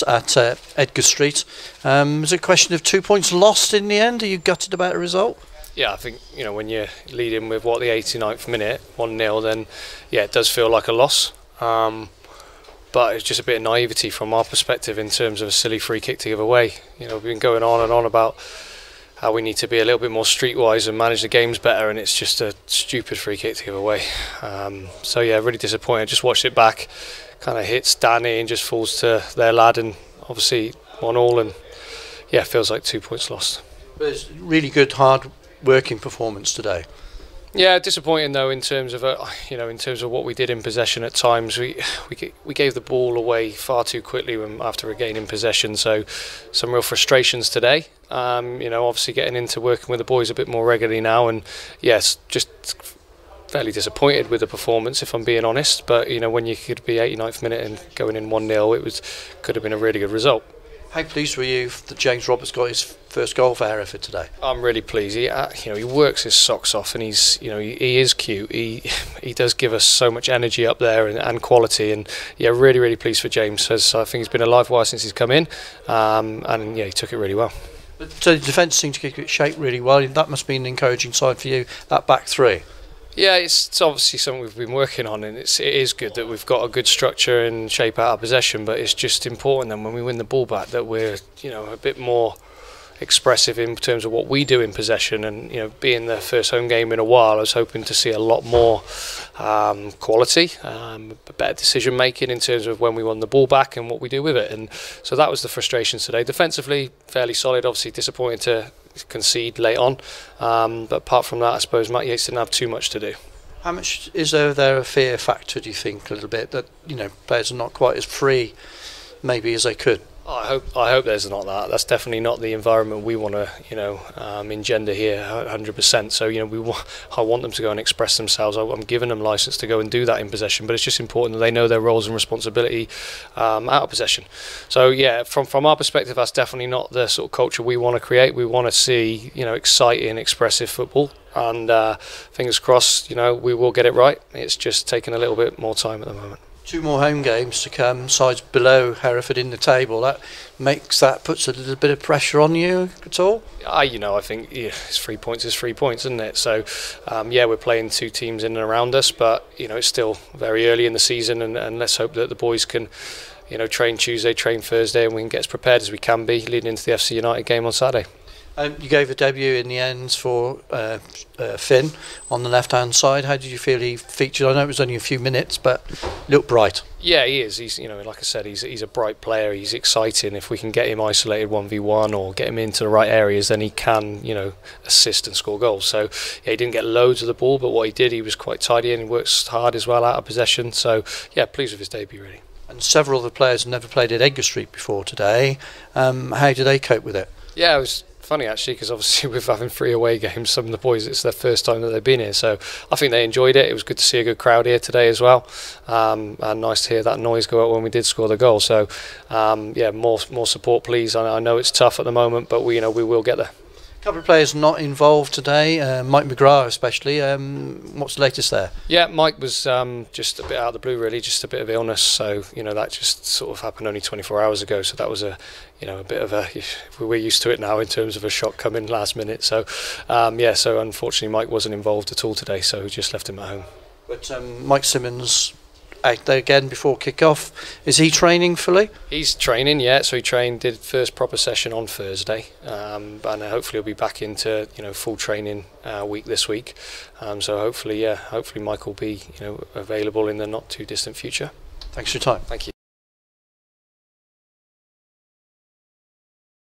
at Edgar Street. Was it a question of 2 points lost in the end? Are you gutted about the result? Yeah, I think, when you're leading with the 89th minute, 1-0, then yeah, it does feel like a loss. But it's just a bit of naivety from our perspective in terms of a silly free kick to give away. We've been going on and on about how we need to be a little bit more streetwise and manage the games better, and it's just a stupid free kick to give away. So yeah, really disappointed. I just watched it back, kind of hits Danny and just falls to their lad, and obviously 1-1, and yeah, feels like 2 points lost. But it's really good, hard working performance today. Yeah, disappointing though in terms of what we did in possession. At times we gave the ball away far too quickly after regaining possession. So some real frustrations today. Obviously getting into working with the boys a bit more regularly now, and yes, just fairly disappointed with the performance, if I'm being honest. But when you could be 89th minute and going in 1-0, could have been a really good result. How pleased were you that James Roberts got his first goal for Hereford today? I'm really pleased. He works his socks off, and he is cute. He does give us so much energy up there and quality, and yeah, really pleased for James. As I think he's been a live wire since he's come in, and yeah, he took it really well. So the defence seemed to keep it shaped really well. That must be an encouraging sign for you, that back three. Yeah, it's obviously something we've been working on, and it is good that we've got a good structure and shape out our possession, but it's just important then when we win the ball back that we're a bit more expressive in terms of what we do in possession. And being the first home game in a while, I was hoping to see a lot more quality, better decision making in terms of when we won the ball back and what we do with it. And so that was the frustration today. Defensively, fairly solid. Obviously disappointed to concede late on, but apart from that, I suppose Matt Yates didn't have too much to do. How much is there a fear factor, do you think, a little bit, that players are not quite as free maybe as they could? I hope there's not that. That's definitely not the environment we want to engender here 100%. So I want them to go and express themselves. I'm giving them license to go and do that in possession, but it's just important that they know their roles and responsibility out of possession. So yeah, from our perspective, that's definitely not the sort of culture we want to create. We want to see exciting, expressive football, and fingers crossed we will get it right. It's just taking a little bit more time at the moment. 2 more home games to come, sides below Hereford in the table. Puts a little bit of pressure on you at all? I think it's 3 points is 3 points, isn't it? So yeah, we're playing 2 teams in and around us, but it's still very early in the season, and let's hope that the boys can train Tuesday, train Thursday, and we can get as prepared as we can be leading into the FC United game on Saturday. You gave a debut in the end for Finn on the left-hand side. How did you feel he featured? I know it was only a few minutes, but looked bright. Yeah, he is. He's like I said, he's a bright player. He's exciting. If we can get him isolated 1v1 or get him into the right areas, then he can assist and score goals. So yeah, he didn't get loads of the ball, but what he did, he was quite tidy and he works hard as well out of possession. So yeah, pleased with his debut really. And several of the players have never played at Edgar Street before today. How do they cope with it? Yeah, it was funny actually, because obviously with having 3 away games, some of the boys, it's their first time that they've been here, so I think they enjoyed it. It was good to see a good crowd here today as well, and nice to hear that noise go out when we did score the goal. So yeah, more support please. I know it's tough at the moment, but we will get there. A couple of players not involved today, Mike McGraw especially. What's the latest there? Yeah, Mike was just a bit out of the blue really, just a bit of illness, so that just sort of happened only 24 hours ago, so that was a bit of we're used to it now in terms of a shock coming last minute. So yeah, so unfortunately Mike wasn't involved at all today, so we just left him at home. But Mike Simmons out there again before kick-off. Is he training fully? He's training, yeah. So he did first proper session on Thursday, and hopefully he'll be back into full training week this week. So hopefully Mike will be available in the not too distant future. Thanks for your time. Thank you.